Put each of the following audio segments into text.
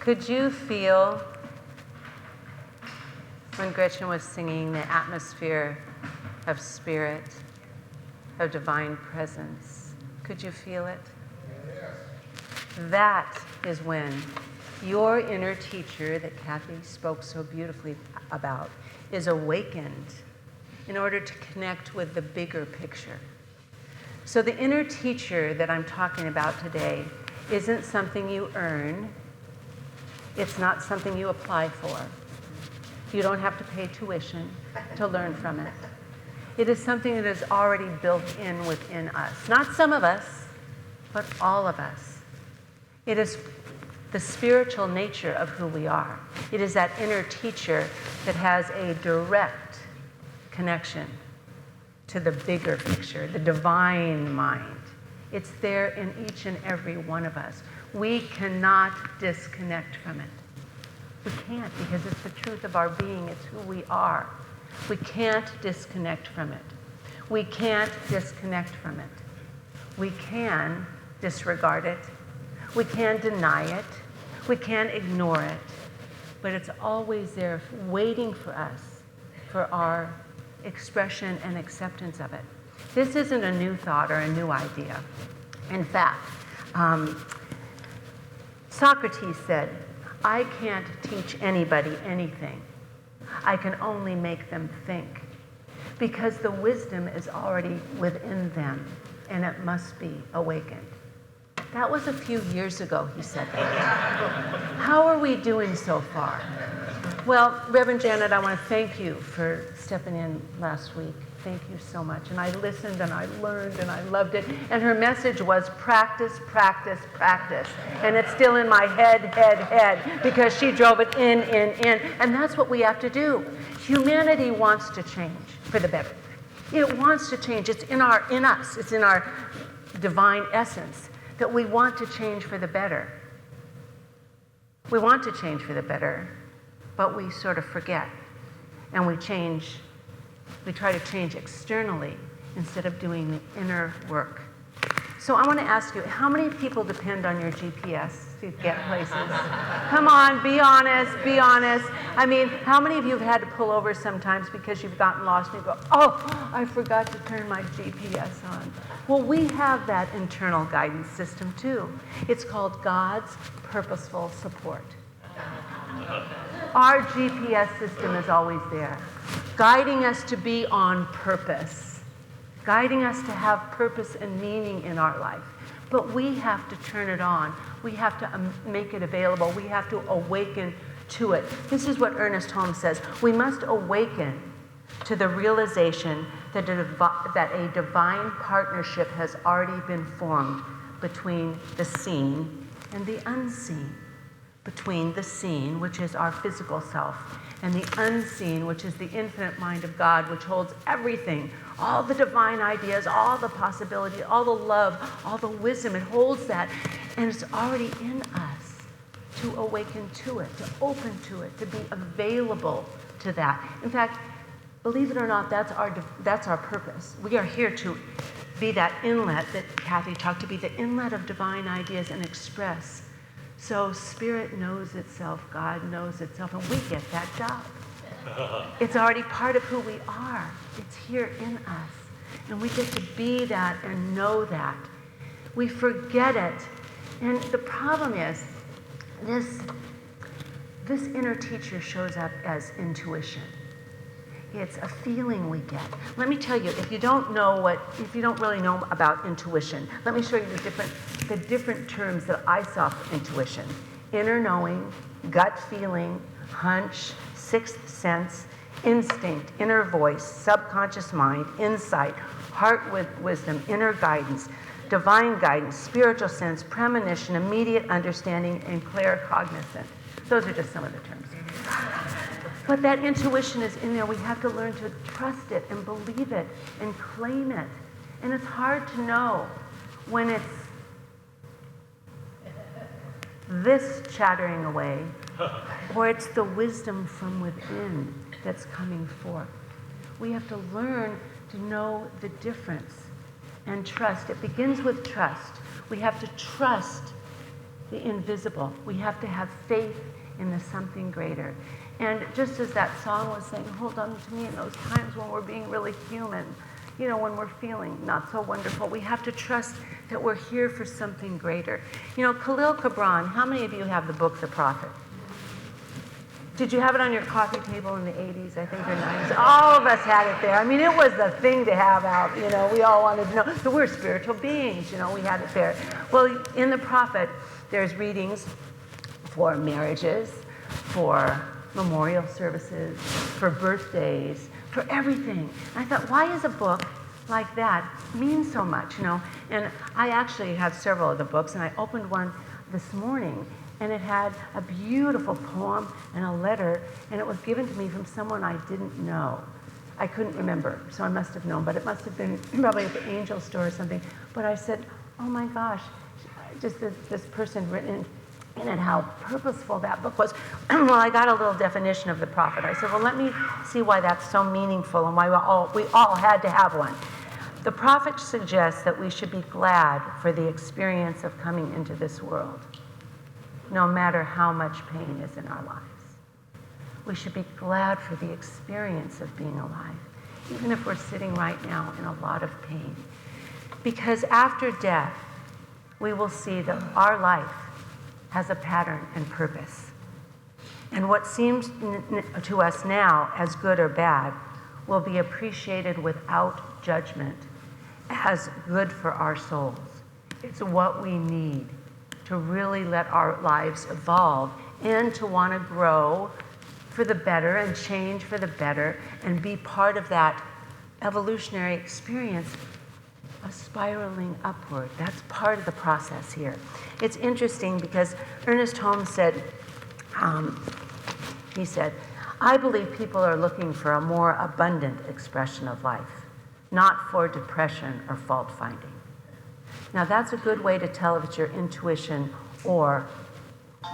Could you feel, when Gretchen was singing, the atmosphere of spirit, of divine presence? Could you feel it? Yes. That is when your inner teacher that Kathy spoke so beautifully about is awakened in order to connect with the bigger picture. So the inner teacher that I'm talking about today isn't something you earn. It's not something you apply for. You don't have to pay tuition to learn from it. It is something that is already built in within us. Not some of us, but all of us. It is the spiritual nature of who we are. It is that inner teacher that has a direct connection to the bigger picture, the divine mind. It's there in each and every one of us. We cannot disconnect from it. We can't, because it's the truth of our being. It's who we are. We can't disconnect from it. We can't disconnect from it. We can disregard it. We can deny it. We can ignore it. But it's always there waiting for us, for our expression and acceptance of it. This isn't a new thought or a new idea. In fact, Socrates said, I can't teach anybody anything. I can only make them think, because the wisdom is already within them and it must be awakened. That was a few years ago he said that. How are we doing so far? Well, Reverend Janet, I want to thank you for stepping in last week. Thank you so much. And I listened and I learned and I loved it. And her message was practice, practice, practice. And it's still in my head, because she drove it in. And that's what we have to do. Humanity wants to change for the better. It wants to change. It's in us. It's in our divine essence that we want to change for the better. We want to change for the better, but we sort of forget. And we try to change externally instead of doing the inner work. So I want to ask you, how many people depend on your GPS to get places? Come on, be honest, be honest. I mean, how many of you have had to pull over sometimes because you've gotten lost and you go, oh, I forgot to turn my GPS on. Well, we have that internal guidance system too. It's called God's purposeful support. Our GPS system is always there, guiding us to be on purpose, guiding us to have purpose and meaning in our life. But we have to turn it on. We have to make it available. We have to awaken to it. This is what Ernest Holmes says. We must awaken to the realization that a divine partnership has already been formed between the seen and the unseen. Between the seen, which is our physical self, and the unseen, which is the infinite mind of God, which holds everything, all the divine ideas, all the possibilities, all the love, all the wisdom. It holds that, and it's already in us to awaken to it, to open to it, to be available to that. In fact, believe it or not, that's our purpose. We are here to be that inlet that Kathy talked to, be the inlet of divine ideas and express. So Spirit knows itself, God knows itself, and we get that job. It's already part of who we are. It's here in us. And we get to be that and know that. We forget it. And the problem is, this inner teacher shows up as intuition. It's a feeling we get. Let me tell you, if you don't really know about intuition, let me show you the different terms that I saw for intuition. Inner knowing, gut feeling, hunch, sixth sense, instinct, inner voice, subconscious mind, insight, heart with wisdom, inner guidance, divine guidance, spiritual sense, premonition, immediate understanding, and claircognizant. Those are just some of the terms. But that intuition is in there. We have to learn to trust it and believe it and claim it. And it's hard to know when it's this chattering away or it's the wisdom from within that's coming forth. We have to learn to know the difference and trust. It begins with trust. We have to trust the invisible. We have to have faith in the something greater. And just as that song was saying, hold on to me in those times when we're being really human, you know, when we're feeling not so wonderful, we have to trust that we're here for something greater. You know, Khalil Gibran, how many of you have the book, The Prophet? Did you have it on your coffee table in the 80s, I think, or 90s? All of us had it there. I mean, it was the thing to have out, you know. We all wanted to know. So we're spiritual beings, you know, we had it there. Well, in The Prophet, there's readings for marriages, for memorial services, for birthdays, for everything. And I thought, why is a book like that mean so much, you know? And I actually have several of the books, and I opened one this morning, and it had a beautiful poem and a letter, and it was given to me from someone I didn't know. I couldn't remember, so I must have known, but it must have been probably at the Angel store or something. But I said, oh my gosh, just this person written in it, how purposeful that book was. Well, I got a little definition of the prophet. I said, well, let me see why that's so meaningful and why we all had to have one. The prophet suggests that we should be glad for the experience of coming into this world, no matter how much pain is in our lives. We should be glad for the experience of being alive, even if we're sitting right now in a lot of pain. Because after death, we will see that our life has a pattern and purpose. And what seems to us now as good or bad will be appreciated without judgment as good for our souls. It's what we need to really let our lives evolve and to want to grow for the better and change for the better and be part of that evolutionary experience of spiraling upward. That's part of the process here. It's interesting because Ernest Holmes said, he said, I believe people are looking for a more abundant expression of life, not for depression or fault finding. Now that's a good way to tell if it's your intuition or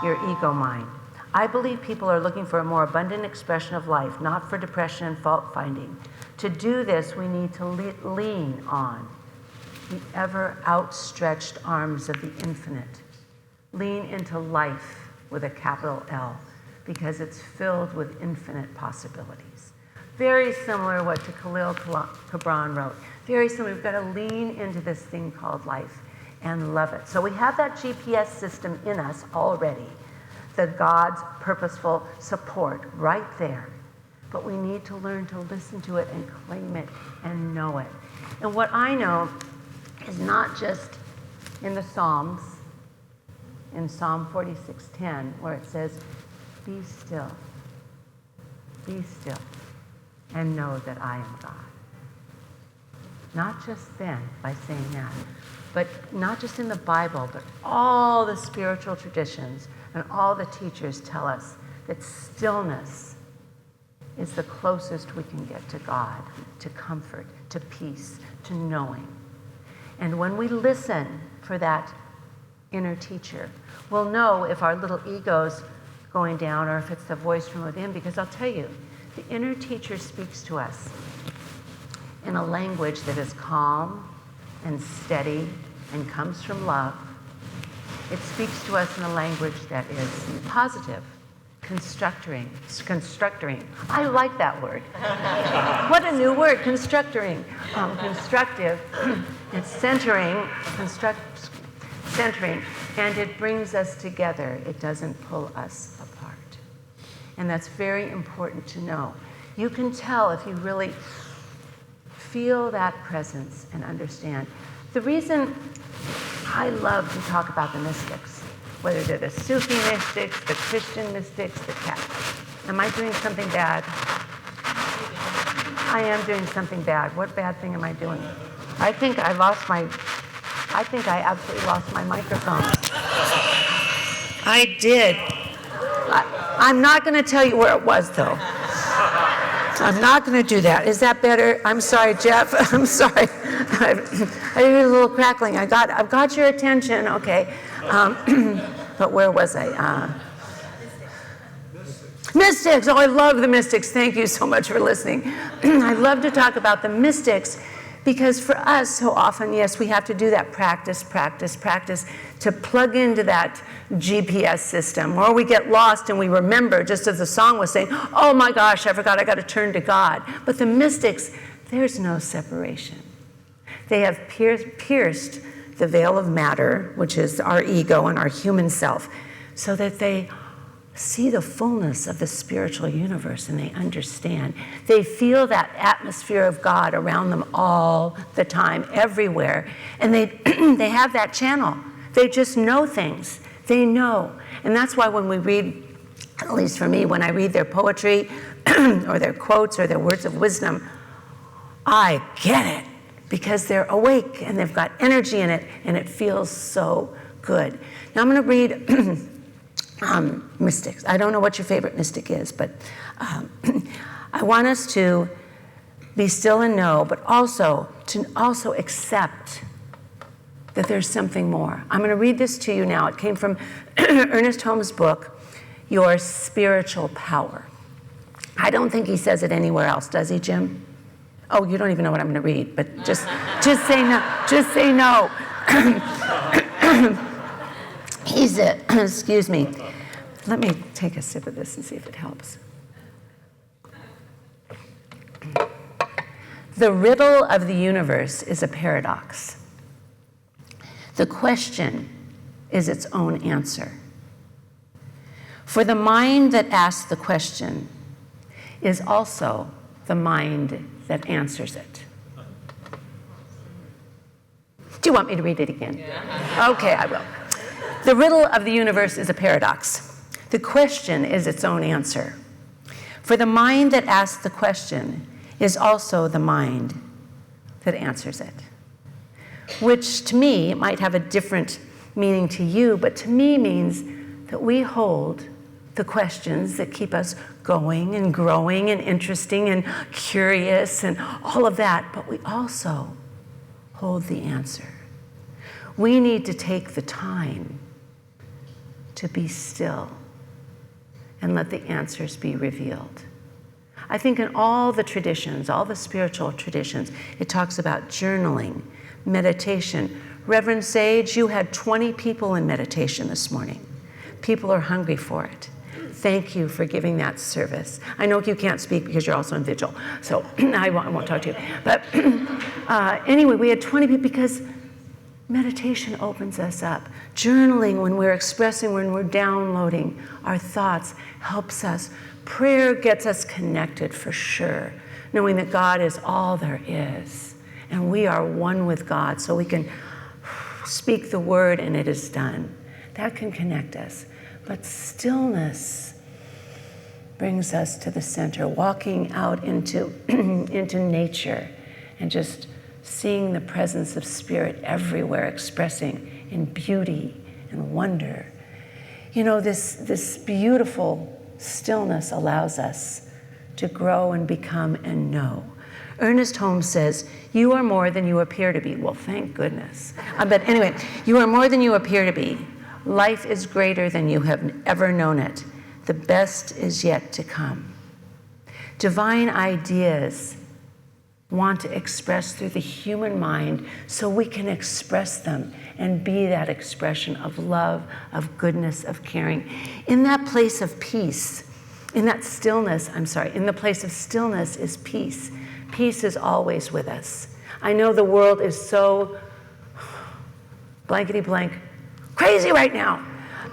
your ego mind. I believe people are looking for a more abundant expression of life, not for depression and fault finding. To do this, we need to lean on the ever outstretched arms of the infinite. Lean into life with a capital L, because it's filled with infinite possibilities. Very similar to what Khalil Gibran wrote. Very similar. We've got to lean into this thing called life and love it. So we have that GPS system in us already, the God's purposeful support right there. But we need to learn to listen to it and claim it and know it. And what I know is not just in the Psalms, in Psalm 46:10, where it says, be still, and know that I am God. Not just then, by saying that, but not just in the Bible, but all the spiritual traditions and all the teachers tell us that stillness is the closest we can get to God, to comfort, to peace, to knowing. And when we listen for that inner teacher, we'll know if our little ego's going down or if it's the voice from within, because I'll tell you, the inner teacher speaks to us in a language that is calm and steady and comes from love. It speaks to us in a language that is positive, constructing. I like that word. What a new word, constructing. Constructive. It's centering, and it brings us together. It doesn't pull us apart. And that's very important to know. You can tell if you really feel that presence and understand. The reason I love to talk about the mystics, whether they're the Sufi mystics, the Christian mystics, the Catholic. Am I doing something bad? I am doing something bad. What bad thing am I doing? I think I absolutely lost my microphone. I did. I'm not going to tell you where it was, though. I'm not going to do that. Is that better? I'm sorry, Jeff. I'm sorry. I did a little crackling. I've got your attention. Okay. But where was I? Mystics. Oh, I love the mystics. Thank you so much for listening. I love to talk about the mystics because for us, so often, yes, we have to do that practice to plug into that GPS system, or we get lost and we remember, just as the song was saying, oh my gosh, I forgot I got to turn to God. But the mystics, there's no separation. They have pierced the veil of matter, which is our ego and our human self, so that they see the fullness of the spiritual universe and they understand. They feel that atmosphere of God around them all the time, everywhere. And they they have that channel. They just know things. They know. And that's why when we read, at least for me, when I read their poetry or their quotes or their words of wisdom, I get it because they're awake and they've got energy in it and it feels so good. Now I'm going to read mystics. I don't know what your favorite mystic is, but I want us to be still and know, but also to also accept that there's something more. I'm going to read this to you now. It came from Ernest Holmes' book, Your Spiritual Power. I don't think he says it anywhere else, does he, Jim? Oh, you don't even know what I'm going to read, but just say no. Just say no. He's it. Excuse me. Let me take a sip of this and see if it helps. The riddle of the universe is a paradox. The question is its own answer. For the mind that asks the question is also the mind that answers it. Do you want me to read it again? Yeah. Okay, I will. The riddle of the universe is a paradox. The question is its own answer. For the mind that asks the question is also the mind that answers it. Which to me might have a different meaning to you, but to me means that we hold the questions that keep us going and growing and interesting and curious and all of that, but we also hold the answer. We need to take the time to be still and let the answers be revealed. I think in all the traditions, all the spiritual traditions, it talks about journaling, meditation. Reverend Sage, you had 20 people in meditation this morning. People are hungry for it. Thank you for giving that service. I know you can't speak because you're also in vigil, so I won't talk to you. But anyway, we had 20 people because meditation opens us up. Journaling, when we're expressing, when we're downloading our thoughts, helps us. Prayer gets us connected for sure, knowing that God is all there is. And we are one with God, so we can speak the word and it is done. That can connect us. But stillness brings us to the center, walking out into nature and just seeing the presence of spirit everywhere, expressing in beauty and wonder. You know, this beautiful stillness allows us to grow and become and know. Ernest Holmes says, you are more than you appear to be. Well, thank goodness. But anyway, you are more than you appear to be. Life is greater than you have ever known it. The best is yet to come. Divine ideas want to express through the human mind so we can express them and be that expression of love, of goodness, of caring. In that place of peace, in that stillness, in the place of stillness is peace. Peace is always with us. I know the world is so blankety blank crazy right now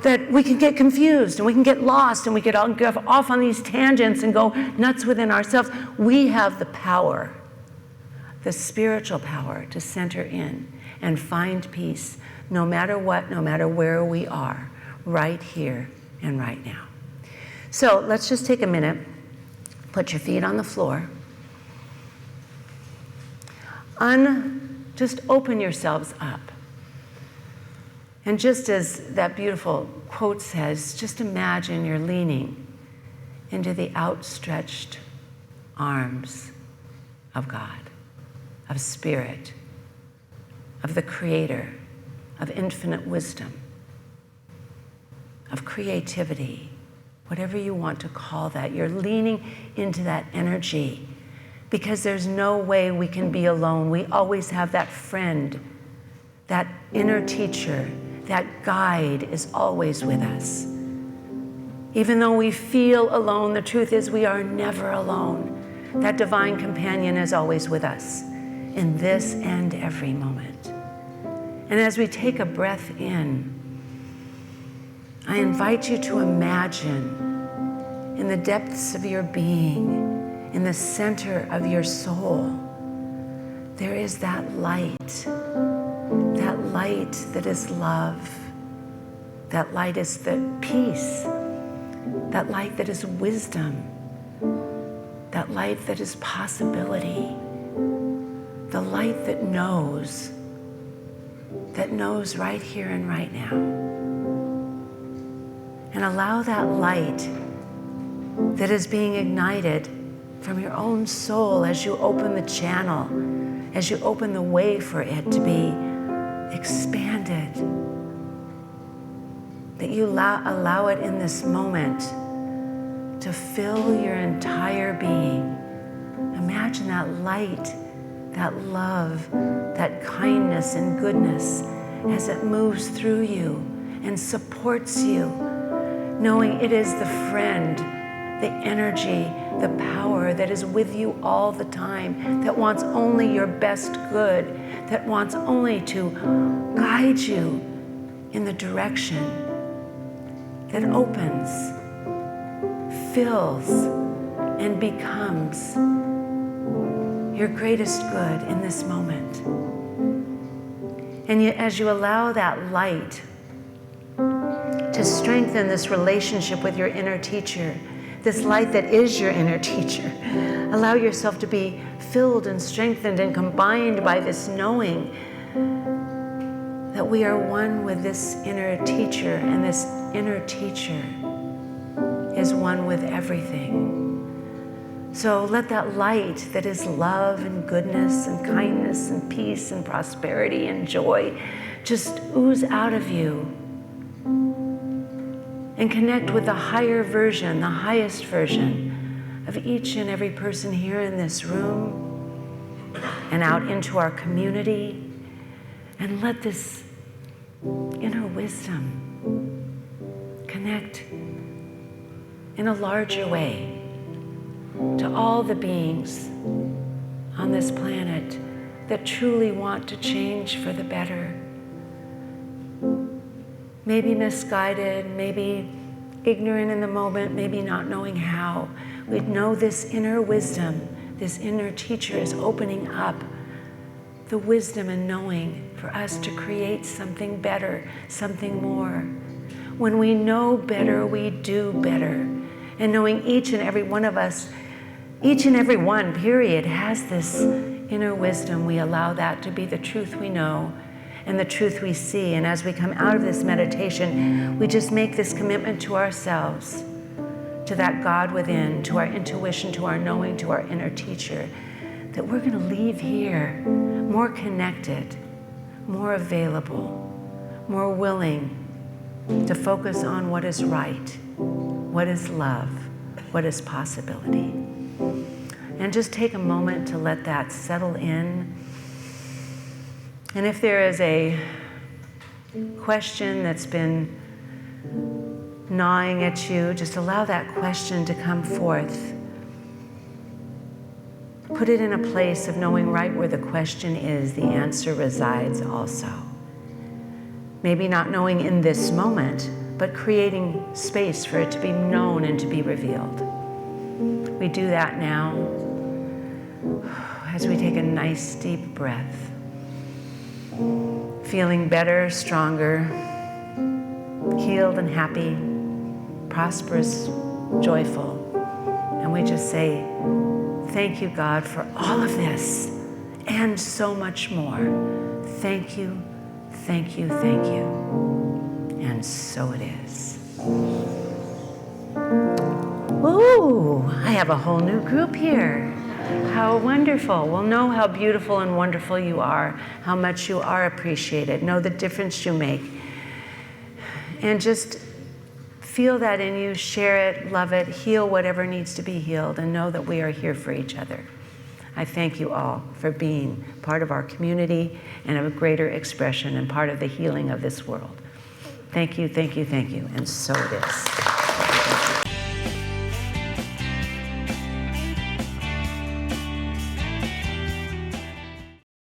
that we can get confused and we can get lost and we get all go off on these tangents and go nuts within ourselves. We have the power, the spiritual power, to center in and find peace no matter what, no matter where we are, right here and right now. So let's just take a minute, put your feet on the floor. Just open yourselves up. And just as that beautiful quote says, just imagine you're leaning into the outstretched arms of God, of Spirit, of the Creator, of infinite wisdom, of creativity, whatever you want to call that. You're leaning into that energy because there's no way we can be alone. We always have that friend, that inner teacher, that guide is always with us. Even though we feel alone, the truth is we are never alone. That divine companion is always with us in this and every moment. And as we take a breath in, I invite you to imagine in the depths of your being, in the center of your soul, there is that light that is love, that light is the peace, that light that is wisdom, that light that is possibility, the light that knows right here and right now. And allow that light that is being ignited from your own soul as you open the channel, as you open the way for it to be expanded, that you allow it in this moment to fill your entire being. Imagine that light, that love, that kindness and goodness as it moves through you and supports you, knowing it is the friend, the energy, the power that is with you all the time, that wants only your best good, that wants only to guide you in the direction that opens, fills, and becomes your greatest good in this moment. And as you allow that light to strengthen this relationship with your inner teacher, this light that is your inner teacher, allow yourself to be filled and strengthened and combined by this knowing that we are one with this inner teacher, and this inner teacher is one with everything. So let that light that is love and goodness and kindness and peace and prosperity and joy just ooze out of you and connect with the higher version, the highest version of each and every person here in this room and out into our community. And let this inner wisdom connect in a larger way to all the beings on this planet that truly want to change for the better. Maybe misguided, maybe ignorant in the moment, maybe not knowing how. We'd know this inner wisdom, this inner teacher is opening up the wisdom and knowing for us to create something better, something more. When we know better, we do better. And knowing each and every one of us, each and every one, period, has this inner wisdom, we allow that to be the truth we know and the truth we see. And as we come out of this meditation, we just make this commitment to ourselves, to that God within, to our intuition, to our knowing, to our inner teacher, that we're going to leave here more connected, more available, more willing to focus on what is right, what is love, what is possibility. And just take a moment to let that settle in. And if there is a question that's been gnawing at you, just allow that question to come forth. Put it in a place of knowing right where the question is, the answer resides also. Maybe not knowing in this moment, but creating space for it to be known and to be revealed. We do that now as we take a nice deep breath, feeling better, stronger, healed and happy, prosperous, joyful. And we just say, thank you, God, for all of this and so much more. Thank you, thank you, thank you. And so it is. Ooh, I have a whole new group here. How wonderful. Well, know how beautiful and wonderful you are, how much you are appreciated. Know the difference you make. And just feel that in you, share it, love it, heal whatever needs to be healed, and know that we are here for each other. I thank you all for being part of our community and of a greater expression and part of the healing of this world. Thank you, thank you, thank you. And so it is.